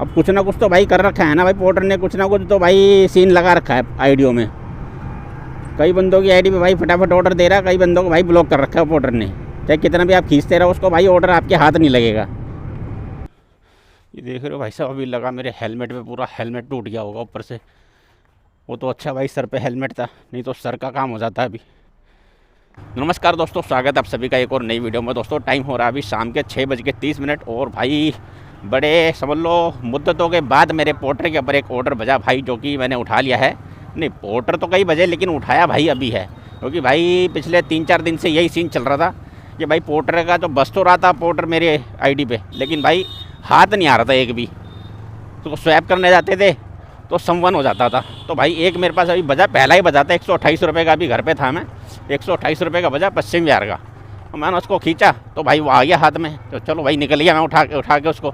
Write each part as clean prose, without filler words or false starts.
अब कुछ ना कुछ तो भाई कर रखा है ना भाई पोर्टर ने, कुछ ना कुछ तो भाई सीन लगा रखा है आईडियो में। कई बंदों की आईडी पे भाई फटाफट ऑर्डर दे रहा है, कई बंदों को भाई ब्लॉक कर रखा है पोर्टर ने। चाहे कितना भी आप खींचते रहो उसको भाई ऑर्डर आपके हाथ नहीं लगेगा। ये देख रहे हो भाई साहब, अभी लगा मेरे हेलमेट पे, पूरा हेलमेट टूट गया होगा ऊपर से। वो तो अच्छा भाई सर पे हेलमेट था, नहीं तो सर का काम हो जाता है अभी। नमस्कार दोस्तों, स्वागत है आप सभी का एक और नई वीडियो में। दोस्तों टाइम हो रहा है अभी शाम के 6:30 और भाई बड़े समझ लो मुद्दतों के बाद मेरे पोर्टर के ऊपर एक ऑर्डर बजा भाई, जो कि मैंने उठा लिया है। नहीं पोर्टर तो कई बजे, लेकिन उठाया भाई अभी है, क्योंकि भाई पिछले 3-4 दिन से यही सीन चल रहा था कि भाई पोर्टर का तो बस तो रहा था पोर्टर मेरे आईडी पे, लेकिन भाई हाथ नहीं आ रहा था एक भी। तो स्वैप करने जाते थे तो संवन हो जाता था। तो भाई एक मेरे पास अभी बजा, पहला ही बजा था 128 रुपये का, अभी घर पे था मैं, 128 रुपये का बजा पश्चिम विहार का। और मैंने उसको खींचा तो भाई वो आ गया हाथ में, तो चलो भाई निकल गया मैं उठा के उसको।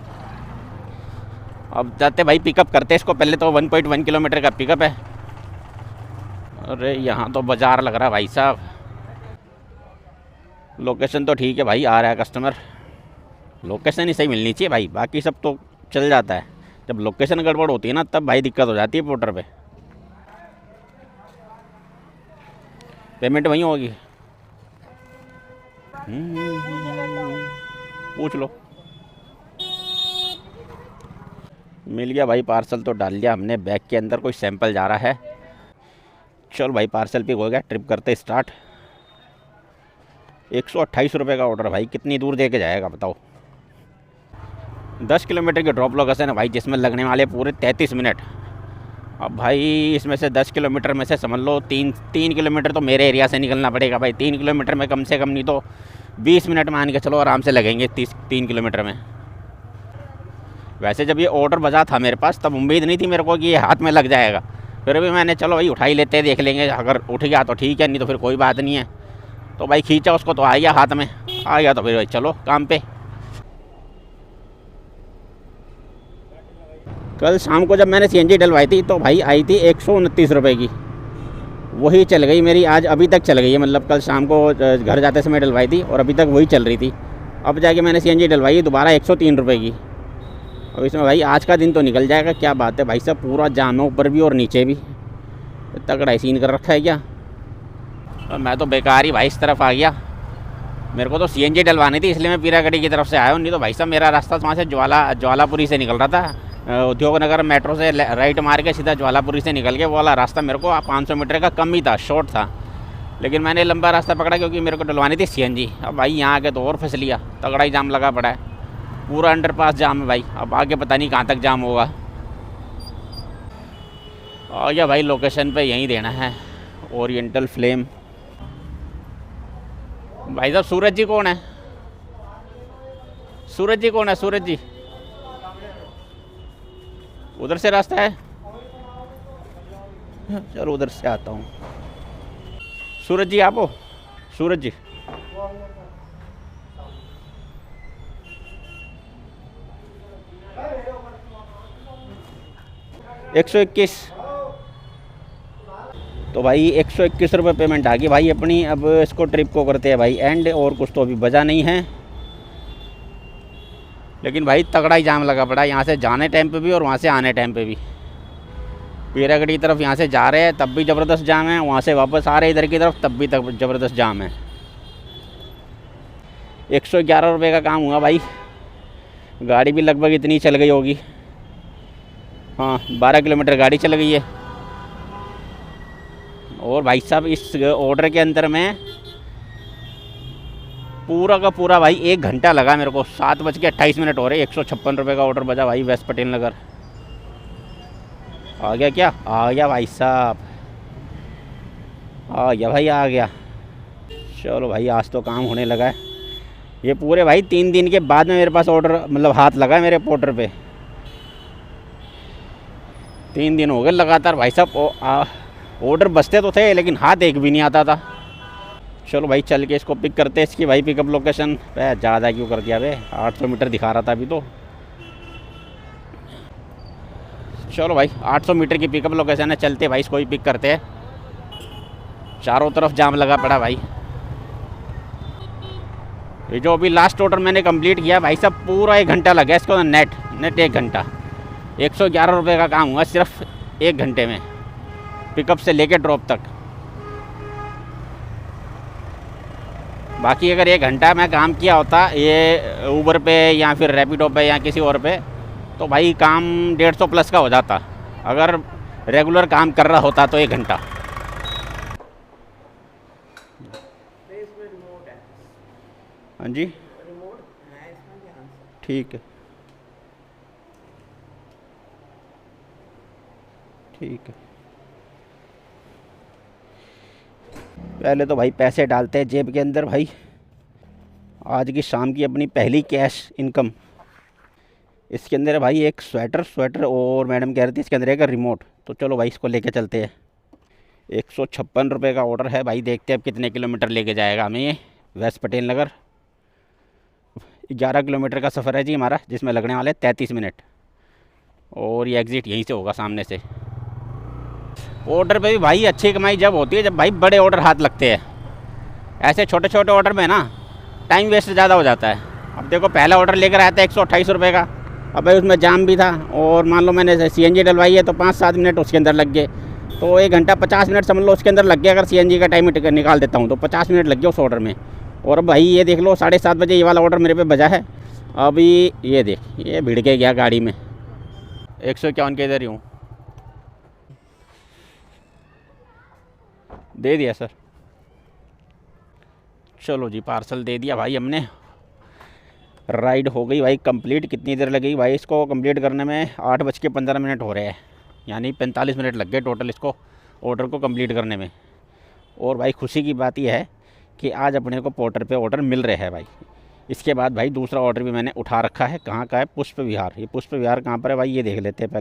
अब जाते भाई पिकअप करते इसको, पहले तो 1.1 किलोमीटर का पिकअप है। अरे यहाँ तो बाजार लग रहा है भाई साहब। लोकेशन तो ठीक है भाई, आ रहा है कस्टमर। लोकेशन ही सही मिलनी चाहिए भाई, बाकी सब तो चल जाता है। जब लोकेशन गड़बड़ होती है ना तब भाई दिक्कत हो जाती है पोर्टर पे। पेमेंट वहीं होगी, पूछ लो। मिल गया भाई पार्सल, तो डाल दिया हमने बैग के अंदर। कोई सैंपल जा रहा है। चल भाई पार्सल पिक हो गया, ट्रिप करते स्टार्ट। 128 रुपये का ऑर्डर भाई, कितनी दूर दे के जाएगा बताओ। 10 किलोमीटर की ड्रॉप लोकेशन है भाई, जिसमें लगने वाले पूरे 33 मिनट। अब भाई इसमें से 10 किलोमीटर में से समझ लो 3 किलोमीटर तो मेरे एरिया से निकलना पड़ेगा भाई। 3 किलोमीटर में कम से कम नहीं तो 20 मिनट मान के चलो आराम से लगेंगे 3 किलोमीटर में। वैसे जब ये ऑर्डर बजा था मेरे पास तब उम्मीद नहीं थी मेरे को कि ये हाथ में लग जाएगा, फिर भी मैंने चलो भाई उठा ही लेते हैं, देख लेंगे, अगर उठ गया तो ठीक है, नहीं तो फिर कोई बात नहीं है। तो भाई खींचा उसको तो आ गया हाथ में, आ गया तो फिर भाई चलो काम पे। कल शाम को जब मैंने सीएनजी डलवाई थी तो भाई आई थी 129 रुपये की, वही चल गई मेरी आज, अभी तक चल गई है। मतलब कल शाम को घर जाते समय डलवाई थी और अभी तक वही चल रही थी। अब जाके मैंने सीएनजी डलवाई दोबारा 103 रुपये की। और इसमें भाई आज का दिन तो निकल जाएगा। क्या बात है भाई साहब, पूरा जाम है ऊपर भी और नीचे भी, तगड़ा सीन कर रखा है क्या। और मैं तो बेकार ही भाई इस तरफ आ गया। मेरे को तो सीएनजी डलवानी थी इसलिए मैं पीरागढ़ी की तरफ से आया हूँ, नहीं तो भाई साहब मेरा रास्ता वहाँ से ज्वालापुरी से निकल रहा था। उद्योग नगर मेट्रो से राइट मार के सीधा ज्वालापुरी से निकल के वो वाला रास्ता मेरे को 500 मीटर का कम ही था, शॉर्ट था। लेकिन मैंने लंबा रास्ता पकड़ा क्योंकि मेरे को डलवानी थी सीएनजी। अब भाई यहाँ आके तो और फंस लिया, तगड़ा ही जाम लगा पड़ा है, पूरा अंडरपास जाम है भाई। अब आगे पता नहीं कहाँ तक जाम होगा। और क्या भाई लोकेशन पे यहीं देना है, ओरिएंटल फ्लेम। भाई साहब सूरज जी कौन है? सूरज जी कौन है? सूरज जी उधर से रास्ता है, चलो उधर से आता हूँ। सूरज जी आप हो? सूरज जी 121। तो भाई 121 रुपये पेमेंट आ गई भाई अपनी। अब इसको ट्रिप को करते हैं भाई एंड, और कुछ तो अभी बजा नहीं है। लेकिन भाई तगड़ा ही जाम लगा पड़ा, यहाँ से जाने टाइम पे भी और वहाँ से आने टाइम पे भी। पीरागढ़ी की तरफ यहाँ से जा रहे हैं तब भी ज़बरदस्त जाम है, वहाँ से वापस आ रहे इधर की तरफ तब भी ज़बरदस्त जाम है। 111 रुपये का काम हुआ भाई। गाड़ी भी लगभग इतनी चल गई होगी, हाँ 12 किलोमीटर गाड़ी चल गई है। और भाई साहब इस ऑर्डर के अंदर में पूरा का पूरा भाई 1 घंटा लगा मेरे को। 7:28 हो रहे। 156 रुपये का ऑर्डर बजा भाई, वेस्ट पटेल नगर। आ गया क्या? आ गया भाई साहब, आ गया भाई, आ गया। चलो भाई आज तो काम होने लगा है। ये पूरे भाई 3 दिन के बाद में मेरे पास ऑर्डर मतलब हाथ लगा है मेरे पोर्टर पे। 3 दिन हो गए लगातार भाई साहब। ऑर्डर बचते तो थे लेकिन हाथ एक भी नहीं आता था। चलो भाई चल के इसको पिक करते हैं। इसकी भाई पिकअप लोकेशन ज़्यादा क्यों कर दिया भाई, 800 मीटर दिखा रहा था अभी तो। चलो भाई 800 मीटर की पिकअप लोकेशन है, चलते भाई इसको ही पिक करते हैं। चारों तरफ जाम लगा पड़ा भाई। ये जो अभी लास्ट ऑर्डर मैंने कंप्लीट किया भाई साहब, पूरा 1 घंटा लगा इसको, नेट 1 घंटा। 111 रुपये का काम हुआ सिर्फ 1 घंटे में, पिकअप से लेके ड्रॉप तक। बाकी अगर 1 घंटा मैं काम किया होता ये ऊबर पे या फिर रैपिडो पे या किसी और पे, तो भाई काम 150 प्लस का हो जाता। अगर रेगुलर काम कर रहा होता तो 1 घंटा। हाँ जी, ठीक है, ठीक है। पहले तो भाई पैसे डालते हैं जेब के अंदर भाई। आज की शाम की अपनी पहली कैश इनकम। इसके अंदर है भाई एक स्वेटर और मैडम कह रही थी इसके अंदर एक रिमोट। तो चलो भाई इसको लेके चलते हैं। 156 रुपये का ऑर्डर है भाई। देखते हैं अब कितने किलोमीटर लेके जाएगा हमें ये। वेस्ट पटेल नगर 11 किलोमीटर का सफ़र है जी हमारा, जिसमें लगने वाले 33 मिनट। और ये एग्ज़िट यहीं से होगा, सामने से। ऑर्डर पे भी भाई अच्छी कमाई जब होती है जब भाई बड़े ऑर्डर हाथ लगते हैं। ऐसे छोटे छोटे ऑर्डर में ना टाइम वेस्ट ज़्यादा हो जाता है। अब देखो पहला ऑर्डर लेकर आया था 128 रुपये का। अब भाई उसमें जाम भी था, और मान लो मैंने CNG डलवाई है तो 5-7 मिनट उसके अंदर लग गए। तो 1 घंटा 50 मिनट समझ लो उसके अंदर लग गया। अगर CNG का टाइम निकाल देता हूँ तो 50 मिनट लग गया उस ऑर्डर में। और भाई ये देख लो 7:30 बजे ये वाला ऑर्डर मेरे पे बजा है। अभी ये देख, ये भिड़ के गया गाड़ी में। 151 के इधर ही हूँ। दे दिया सर। चलो जी, पार्सल दे दिया भाई हमने। राइड हो गई भाई कंप्लीट। कितनी देर लगेगी भाई इसको कंप्लीट करने में? 8:15 हो रहे हैं, यानी 45 मिनट लग गए टोटल इसको ऑर्डर को कंप्लीट करने में। और भाई खुशी की बात यह है कि आज अपने को पोर्टर पे ऑर्डर मिल रहे हैं भाई। इसके बाद भाई दूसरा ऑर्डर भी मैंने उठा रखा है। कहाँ का है? पुष्प विहार। ये पुष्प विहार कहाँ पर है भाई, ये देख लेते हैं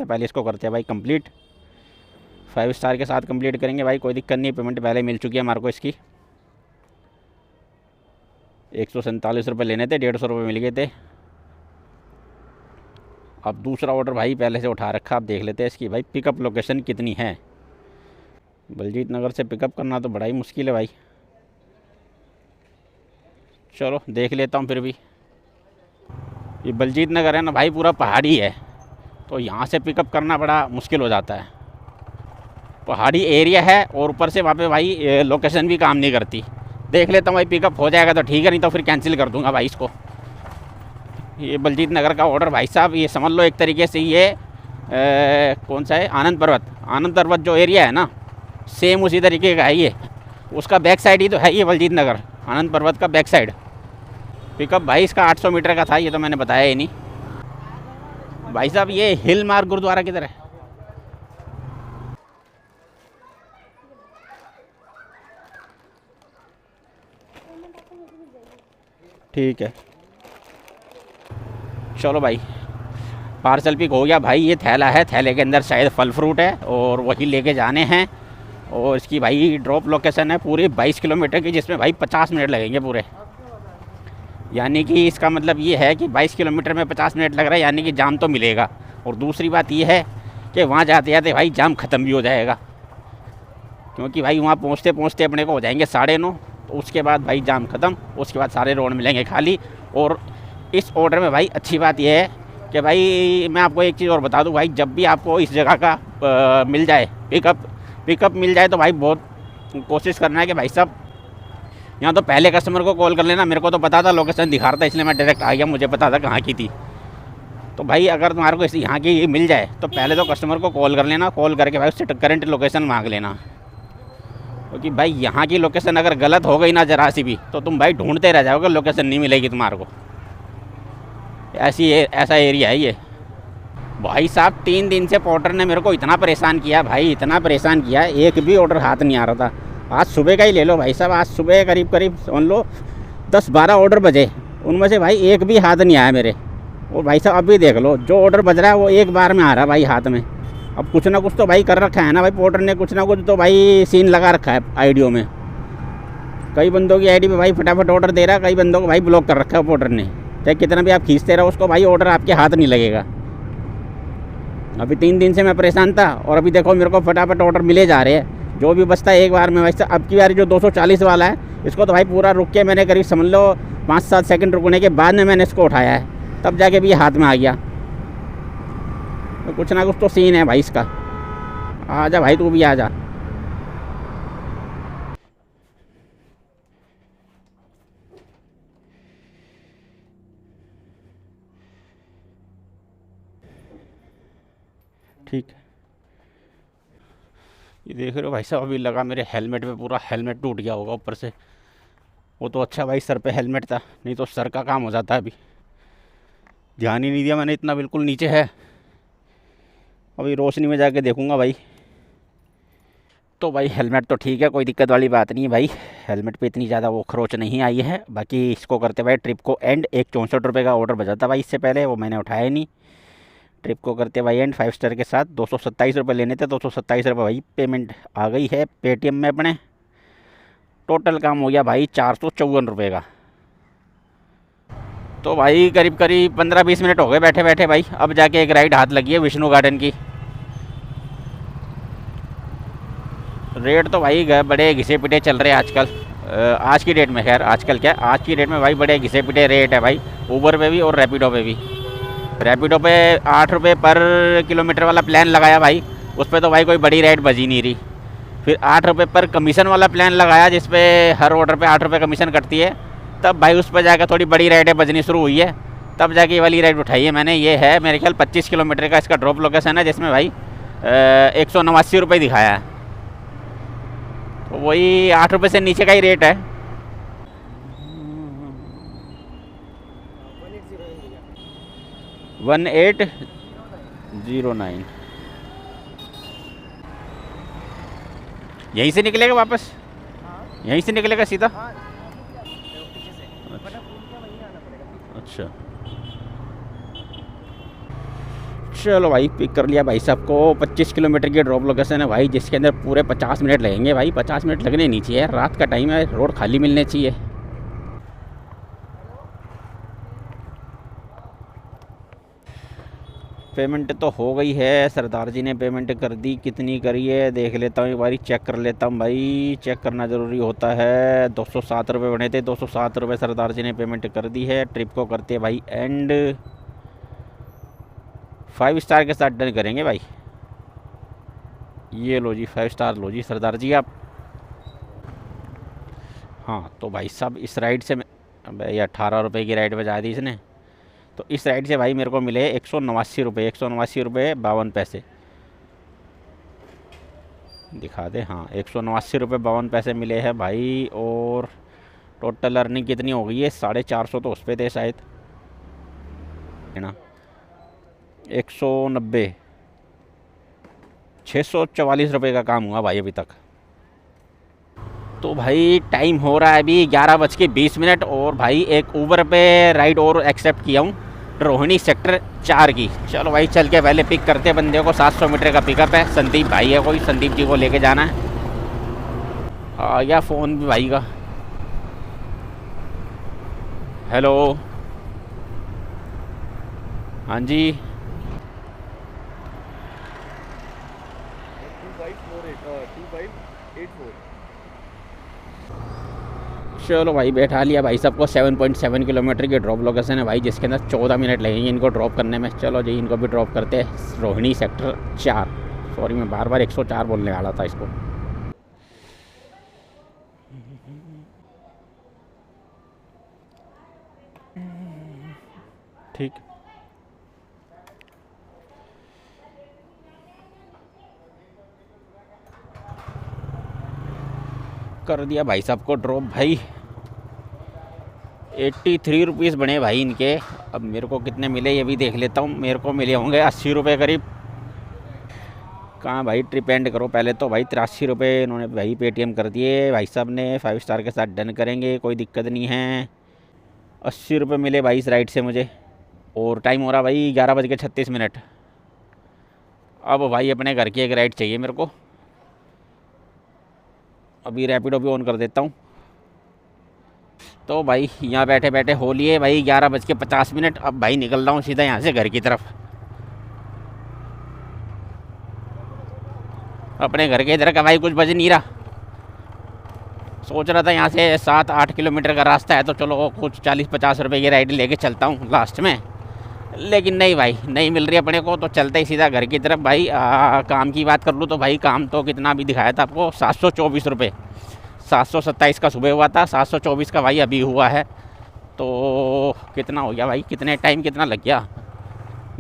पहले इसको करते हैं भाई कंप्लीट। 5 स्टार के साथ कंप्लीट करेंगे भाई, कोई दिक्कत नहीं। पेमेंट पहले मिल चुकी है हमारे को इसकी। 147 रुपये लेने थे, 150 रुपये मिल गए थे। अब दूसरा ऑर्डर भाई पहले से उठा रखा। अब देख लेते हैं इसकी भाई पिकअप लोकेशन कितनी है। बलजीत नगर से पिकअप करना तो बड़ा ही मुश्किल है भाई। चलो देख लेता हूँ फिर भी। ये बलजीत नगर है ना भाई, पूरा पहाड़ी है, तो यहाँ से पिकअप करना बड़ा मुश्किल हो जाता है। पहाड़ी एरिया है और ऊपर से वहाँ पे भाई लोकेशन भी काम नहीं करती। देख लेता हूँ भाई, पिकअप हो जाएगा तो ठीक है, नहीं तो फिर कैंसिल कर दूँगा भाई इसको। ये बलजीत नगर का ऑर्डर भाई साहब, ये समझ लो एक तरीके से ये कौन सा है, आनंद पर्वत जो एरिया है ना, सेम उसी तरीके का है ये। उसका बैक साइड ही तो है ये बलजीत नगर, आनंद पर्वत का बैक साइड। पिकअप भाई इसका 800 मीटर का था, ये तो मैंने बताया ही नहीं भाई साहब। ये हिल मार्ग गुरुद्वारा किधर है? ठीक है, चलो भाई पार्सल पिक हो गया भाई। ये थैला है, थैले के अंदर शायद फल फ्रूट है और वही लेके जाने हैं। और इसकी भाई ड्रॉप लोकेशन है पूरी 22 किलोमीटर की, जिसमें भाई 50 मिनट लगेंगे पूरे। यानी कि इसका मतलब ये है कि 22 किलोमीटर में 50 मिनट लग रहा है, यानी कि जाम तो मिलेगा। और दूसरी बात ये है कि वहाँ जाते जाते भाई जाम ख़त्म भी हो जाएगा, क्योंकि भाई वहाँ पहुँचते पहुँचते अपने को हो जाएंगे 9:30। तो उसके बाद भाई जाम ख़त्म, उसके बाद सारे रोड मिलेंगे खाली। और इस ऑर्डर में भाई अच्छी बात यह है कि भाई मैं आपको एक चीज़ और बता दूं भाई, जब भी आपको इस जगह का मिल जाए पिकअप मिल जाए तो भाई बहुत कोशिश करना है कि भाई साहब यहाँ तो पहले कस्टमर को कॉल कर लेना। मेरे को तो पता था, लोकेशन दिखा रहा था, इसलिए मैं डायरेक्ट आ गया, मुझे पता था कहाँ की थी। तो भाई अगर तुम्हारे को यहाँ की मिल जाए तो पहले तो कस्टमर को कॉल कर लेना, कॉल करके भाई उससे करंट लोकेशन मांग लेना। क्योंकि भाई यहाँ की लोकेशन अगर गलत हो गई ना जरा सी भी, तो तुम भाई ढूंढते रह जाओगे, लोकेशन नहीं मिलेगी तुम्हारे को। ऐसा एरिया है ये भाई साहब। 3 दिन से पोर्टर ने मेरे को इतना परेशान किया भाई, इतना परेशान किया, एक भी ऑर्डर हाथ नहीं आ रहा था। आज सुबह का ही ले लो भाई साहब, आज सुबह करीब समझ लो 10-12 ऑर्डर बजे, उनमें से भाई एक भी हाथ नहीं आया मेरे। और भाई साहब अभी देख लो, जो ऑर्डर बज रहा है वो एक बार में आ रहा है भाई हाथ में। अब कुछ ना कुछ तो भाई कर रखा है ना भाई पोर्टर ने, कुछ ना कुछ तो भाई सीन लगा रखा है आईडियो में। कई बंदों की आईडी पे भाई फटाफट ऑर्डर दे रहा है, कई बंदों को भाई ब्लॉक कर रखा है पोर्टर ने। चाहे कितना भी आप खींचते रहो उसको, भाई ऑर्डर आपके हाथ नहीं लगेगा। अभी 3 दिन से मैं परेशान था, और अभी देखो मेरे को फटाफट ऑर्डर मिले जा रहे हैं, जो भी बचता है एक बार में। वैसे अब की बार जो 240 वाला है, इसको तो भाई पूरा रुक के मैंने करीब समझ लो 5-7 सेकंड रुकने के बाद में मैंने इसको उठाया है, तब जाके भी हाथ में आ गया। तो कुछ ना कुछ तो सीन है भाई इसका। आ जा भाई, तू भी आ जा। ठीक है, ये देख रहे हो भाई साहब, अभी लगा मेरे हेलमेट पे, पूरा हेलमेट टूट गया होगा ऊपर से। वो तो अच्छा भाई सर पे हेलमेट था, नहीं तो सर का काम हो जाता है। अभी ध्यान ही नहीं दिया मैंने, इतना बिल्कुल नीचे है। अभी रोशनी में जाके देखूंगा भाई। तो भाई हेलमेट तो ठीक है, कोई दिक्कत वाली बात नहीं है भाई। हेलमेट पे इतनी ज़्यादा वो खरोच नहीं आई है। बाकी इसको करते भाई ट्रिप को एंड। एक 64 रुपये का ऑर्डर बचा था भाई इससे पहले, वो मैंने उठाया नहीं। ट्रिप को करते भाई एंड 5 स्टार के साथ। 227 रुपये लेने थे, 227 रुपये भाई पेमेंट आ गई है पेटीएम में अपने। टोटल काम हो गया भाई 454 रुपये का। तो भाई करीब करीब 15-20 मिनट हो गए बैठे बैठे भाई। अब जाके एक राइड हाथ लगी है विष्णु गार्डन की। रेट तो भाई बड़े घिसे पिटे चल रहे हैं आजकल, आज की डेट में। खैर आजकल क्या, आज की डेट में भाई बड़े घिसे पिटे रेट है भाई, ऊबर पे भी और रैपिडो पे भी। रैपिडो पे 8 रुपये पर किलोमीटर वाला प्लान लगाया भाई, उस पर तो भाई कोई बड़ी राइड बजी नहीं रही। फिर 8 रुपये पर कमीशन वाला प्लान लगाया, जिसपे हर ऑर्डर पे 8 रुपये कमीशन कटती है, तब भाई उस पर जाकर थोड़ी बड़ी राइडें बजनी शुरू हुई है। तब जाके ये वाली राइड उठाई है मैंने। ये है मेरे ख्याल 25 किलोमीटर का इसका ड्रॉप लोकेशन है, जिसमें भाई 189 रुपये दिखाया है। तो वही 8 रुपये से नीचे का ही रेट है। 1809 यहीं से निकलेगा वापस? यहीं से निकलेगा सीधा? अच्छा चलो भाई, पिक कर लिया भाई साहब को। 25 किलोमीटर की ड्रॉप लोकेशन है भाई, जिसके अंदर पूरे 50 मिनट लगेंगे भाई। 50 मिनट लगने नहीं चाहिए, रात का टाइम है, रोड खाली मिलने चाहिए। पेमेंट तो हो गई है, सरदार जी ने पेमेंट कर दी। कितनी करी है देख लेता हूँ एक बारी, चेक कर लेता हूँ भाई, चेक करना ज़रूरी होता है। 207 रुपये बने थे, 207 रुपये सरदार जी ने पेमेंट कर दी है। ट्रिप को करते हैं भाई एंड। 5 स्टार के साथ डन करेंगे भाई। ये लो जी 5 स्टार लो जी सरदार जी आप। हाँ तो भाई साहब इस राइड से ये 18 रुपये की राइड बजा दी इसने। तो इस राइड से भाई मेरे को मिले 189 रुपये, 189 रुपये 52 पैसे दिखा दे। हाँ 189 रुपये 52 पैसे मिले हैं भाई। और टोटल अर्निंग कितनी हो गई है? 450 तो उस पर थे शायद, है ना। 190, 644 रुपये का काम हुआ भाई अभी तक। तो भाई टाइम हो रहा है अभी 11:20। और भाई एक ऊबर पे राइड और एक्सेप्ट किया हूँ, रोहिणी सेक्टर 4 की। चलो भाई चल के पहले पिक करते हैं बंदे को। 700 मीटर का पिकअप है। संदीप भाई है कोई, संदीप जी को लेके जाना है। आ गया फ़ोन भी भाई का। हेलो, हाँ जी। 2584। चलो भाई बैठा लिया भाई सबको। 7.7 किलोमीटर की ड्रॉप लोकेशन है भाई, जिसके अंदर 14 मिनट लगेंगे इनको ड्रॉप करने में। चलो जी इनको भी ड्रॉप करते हैं रोहिणी सेक्टर 4। सॉरी मैं बार बार 104 बोलने वाला था इसको। ठीक कर दिया भाई साहब को ड्रॉप भाई। 83 रुपीज़ बने भाई इनके। अब मेरे को कितने मिले ये भी देख लेता हूँ। मेरे को मिले होंगे 80 रुपये करीब। कहाँ भाई ट्रिप एंड करो पहले तो भाई। 83 रुपये इन्होंने भाई पेटीएम कर दिए भाई साहब ने। 5 स्टार के साथ डन करेंगे, कोई दिक्कत नहीं है। 80 रुपये मिले भाई इस राइड से मुझे। और टाइम हो रहा भाई 11:36। अब भाई अपने घर की एक राइड चाहिए मेरे को। अभी रैपिडो भी ऑन कर देता हूँ। तो भाई यहाँ बैठे बैठे हो लिए भाई 11:50। अब भाई निकल रहा हूँ सीधा यहाँ से घर की तरफ। अपने घर के इधर का भाई कुछ बज नहीं रहा। सोच रहा था यहाँ से 7-8 किलोमीटर का रास्ता है, तो चलो कुछ 40-50 रुपये की राइड लेके चलता हूँ लास्ट में। लेकिन नहीं भाई, नहीं मिल रही अपने को, तो चलते ही सीधा घर की तरफ भाई। काम की बात कर लूँ तो भाई काम तो कितना भी दिखाया था आपको, 724 रुपये। 727 का सुबह हुआ था, 724 का भाई अभी हुआ है। तो कितना हो गया भाई, कितने टाइम कितना लग गया।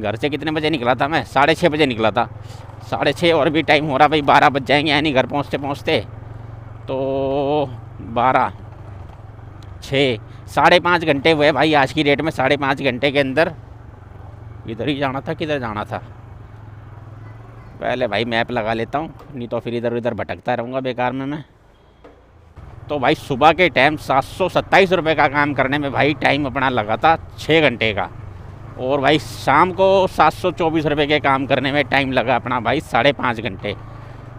घर से कितने बजे निकला था मैं, 6:30 बजे निकला था। 6:30 और भी टाइम हो रहा भाई, 12 बज जाएंगे यानी घर पहुँचते पहुँचते। तो 12, 6, 5.5 घंटे हुए भाई आज की डेट में। 5.5 घंटे के अंदर इधर ही जाना था, किधर जाना था, पहले भाई मैप लगा लेता हूँ, नहीं तो फिर इधर उधर भटकता रहूँगा बेकार में मैं। तो भाई सुबह के टाइम 727 रुपये का काम करने में भाई टाइम अपना लगा था 6 घंटे का। और भाई शाम को 724 रुपये के काम करने में टाइम लगा अपना भाई 5.5 घंटे।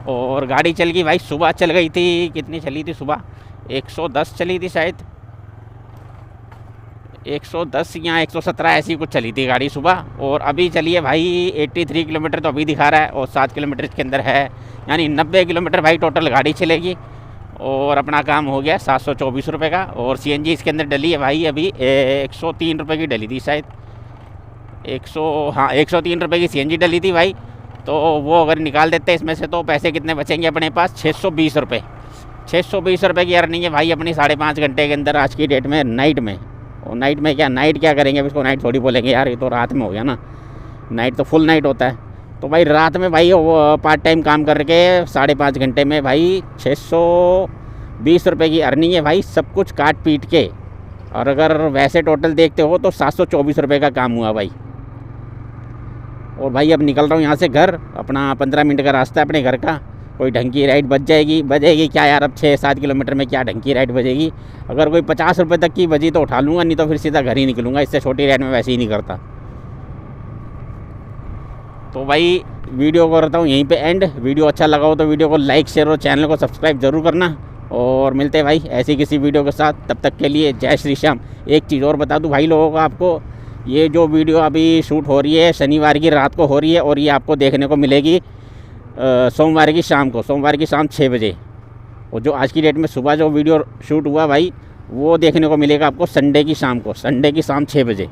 और गाड़ी चल गई भाई, सुबह चल गई थी, कितनी चली थी सुबह, 110 चली थी शायद, 110 या 117 ऐसी कुछ चली थी गाड़ी सुबह। और अभी चलिए भाई 83 किलोमीटर तो अभी दिखा रहा है, और 7 किलोमीटर के अंदर है, यानी 90 किलोमीटर भाई टोटल गाड़ी चलेगी। और अपना काम हो गया 724 रुपये का। और CNG इसके अंदर डली है भाई अभी 103 रुपये की डली थी शायद, 103 रुपये की CNG डली थी भाई। तो वो अगर निकाल देते इसमें से तो पैसे कितने बचेंगे अपने पास, 620 रुपये। 620 रुपये की अर्निंग है भाई अपनी 5.5 घंटे के अंदर आज की डेट में, नाइट में। और नाइट में क्या, नाइट क्या करेंगे अब इसको, नाइट थोड़ी बोलेंगे यार, ये तो रात में हो गया ना, नाइट तो फुल नाइट होता है। तो भाई रात में भाई वो पार्ट टाइम काम करके 5.5 घंटे में भाई 620 रुपये की अर्निंग है भाई, सब कुछ काट पीट के। और अगर वैसे टोटल देखते हो तो 724 रुपये का काम हुआ भाई। और भाई अब निकल रहा हूँ यहाँ से घर, अपना 15 मिनट का रास्ता है अपने घर का। कोई ढंग की राइड बजेगी क्या यार, अब 6-7 किलोमीटर में क्या ढंग की राइड बजेगी। अगर कोई 50 रुपये तक की बजी तो उठा लूँगा, नहीं तो फिर सीधा घर ही निकलूँगा, इससे छोटी राइड में वैसे ही नहीं करता। तो भाई वीडियो को करता हूँ यहीं पे एंड। वीडियो अच्छा लगा हो तो वीडियो को लाइक, शेयर और चैनल को सब्सक्राइब ज़रूर करना। और मिलते हैं भाई ऐसी किसी वीडियो के साथ, तब तक के लिए जय श्री श्याम। एक चीज़ और बता दूँ भाई लोगों को, आपको ये जो वीडियो अभी शूट हो रही है शनिवार की रात को हो रही है, और ये आपको देखने को मिलेगी सोमवार की शाम को, सोमवार की शाम 6 बजे। और जो आज की डेट में सुबह जो वीडियो शूट हुआ भाई, वो देखने को मिलेगा आपको संडे की शाम को, संडे की शाम 6 बजे।